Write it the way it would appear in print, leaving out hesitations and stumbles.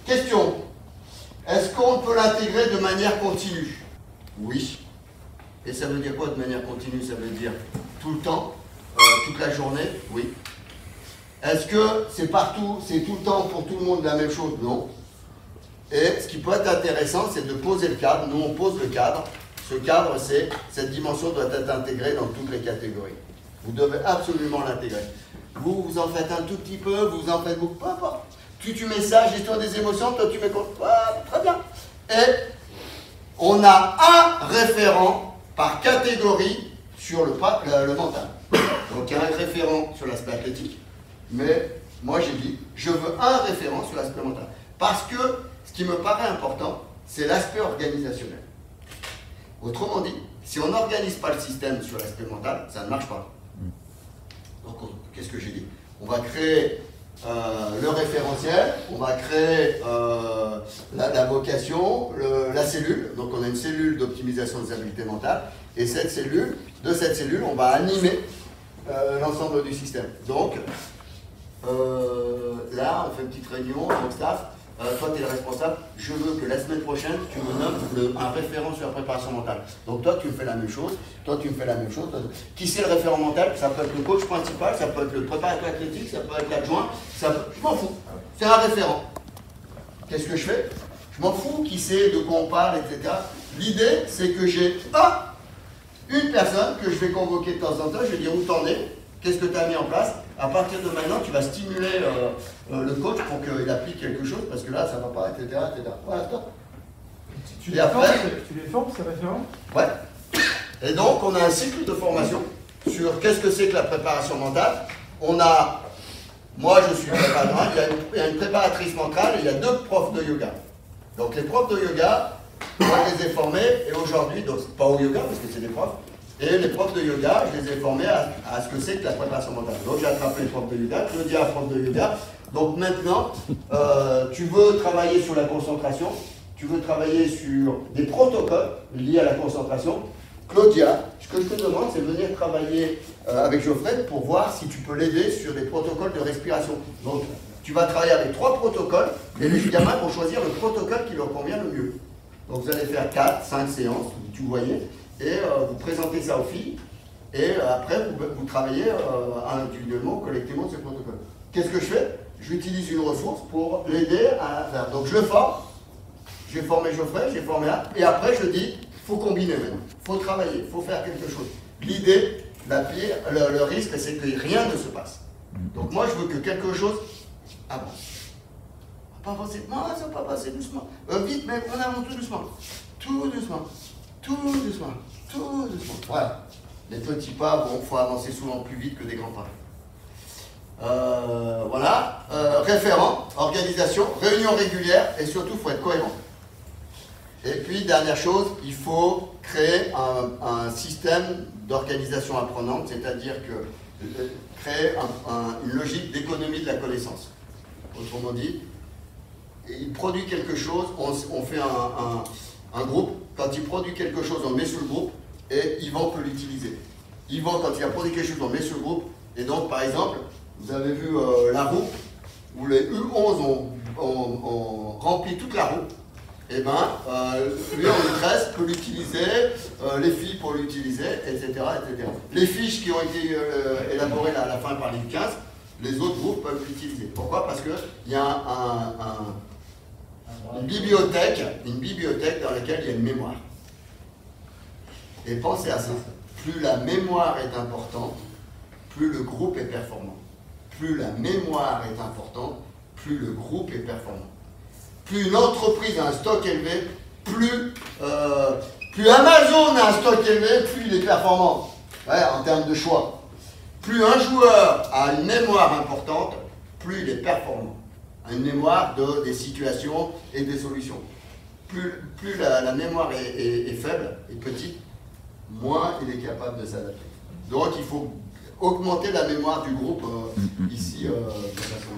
Question. Est-ce qu'on peut l'intégrer de manière continue? Oui. Et ça veut dire quoi de manière continue? Ça veut dire tout le temps, toute la journée? Oui. Est-ce que c'est partout, c'est tout le temps pour tout le monde la même chose? Non. Et ce qui peut être intéressant, c'est de poser le cadre. Nous, on pose le cadre. Ce cadre, c'est cette dimension doit être intégrée dans toutes les catégories. Vous devez absolument l'intégrer. Vous en faites un tout petit peu, vous en faites beaucoup, peu importe. Tu mets ça, gestion des émotions, toi tu mets quoi? Très bien. Et on a un référent par catégorie sur le mental. Donc il y a un référent sur l'aspect athlétique, mais moi j'ai dit, je veux un référent sur l'aspect mental. Parce que ce qui me paraît important, c'est l'aspect organisationnel. Autrement dit, si on n'organise pas le système sur l'aspect mental, ça ne marche pas. Donc, qu'est-ce que j'ai dit? On va créer le référentiel, on va créer la vocation, la cellule. Donc, on a une cellule d'optimisation des habiletés mentales. Et de cette cellule, on va animer l'ensemble du système. Donc, là, on fait une petite réunion, donc staff. Toi, tu es le responsable, je veux que la semaine prochaine, tu me nommes un référent sur la préparation mentale. Donc toi, tu me fais la même chose, toi, tu me fais la même chose. Qui c'est le référent mental? Ça peut être le coach principal, ça peut être le préparateur athlétique, ça peut être l'adjoint, je m'en fous. C'est un référent. Qu'est-ce que je fais? Je m'en fous qui c'est, de quoi on parle, etc. L'idée, c'est que j'ai une personne que je vais convoquer de temps en temps, je vais dire où t'en es, qu'est-ce que tu as mis en place. À partir de maintenant, tu vas stimuler le coach pour qu'il applique quelque chose, parce que là, ça ne va pas, etc. Voilà, stop. Tu les formes, ces référents? Ouais. Et donc, on a un cycle de formation sur qu'est-ce que c'est que la préparation mentale. Moi, je suis préparateur, il y a une préparatrice mentale et il y a 2 profs de yoga. Donc, les profs de yoga, moi, je les ai formés, et aujourd'hui, donc pas au yoga, parce que c'est des profs, et les profs de yoga, je les ai formés à ce que c'est que la préparation mentale. Donc j'ai attrapé les profs de yoga, Claudia, prof de yoga. Donc maintenant, tu veux travailler sur la concentration, tu veux travailler sur des protocoles liés à la concentration. Claudia, ce que je te demande, c'est de venir travailler avec Geoffrey pour voir si tu peux l'aider sur des protocoles de respiration. Donc tu vas travailler avec 3 protocoles, et les gamins vont choisir le protocole qui leur convient le mieux. Donc vous allez faire 4, 5 séances, tu voyez. Et vous présentez ça aux filles, et après vous travaillez individuellement, collectivement ces protocoles. Qu'est-ce que je fais? J'utilise une ressource pour l'aider à faire. Donc je le forme, j'ai formé Geoffrey, j'ai formé là, et après je dis, il faut combiner maintenant, il faut travailler, il faut faire quelque chose. L'idée, le risque, c'est que rien ne se passe. Donc moi je veux que quelque chose avance. On va pas avancer, non, ça va pas passer doucement. Vite, mais on avance tout doucement. Tout doucement. Tout doucement, tout doucement. Voilà. Les petits pas, bon, il faut avancer souvent plus vite que des grands pas. Voilà. Référent, organisation, réunion régulière, et surtout, il faut être cohérent. Et puis, dernière chose, il faut créer un système d'organisation apprenante, c'est-à-dire créer une logique d'économie de la connaissance. Autrement dit, il produit quelque chose, on fait un groupe. Quand il produit quelque chose, on le met sur le groupe et Yvan peut l'utiliser. Yvan, quand il a produit quelque chose, on le met sur le groupe. Et donc, par exemple, vous avez vu la roue, où les U11 ont rempli toute la roue. Et bien, lui en U13 peut l'utiliser, les filles pour l'utiliser, etc., etc. Les fiches qui ont été élaborées à la fin par les U15, les autres groupes peuvent l'utiliser. Pourquoi? Parce qu'il y a une bibliothèque dans laquelle il y a une mémoire. Et pensez à ça. Plus la mémoire est importante, plus le groupe est performant. Plus la mémoire est importante, plus le groupe est performant. Plus une entreprise a un stock élevé, plus Amazon a un stock élevé, plus il est performant. Ouais, en termes de choix. Plus un joueur a une mémoire importante, plus il est performant. Une mémoire des situations et des solutions. Plus la mémoire est faible et petite, moins il est capable de s'adapter. Donc il faut augmenter la mémoire du groupe ici de façon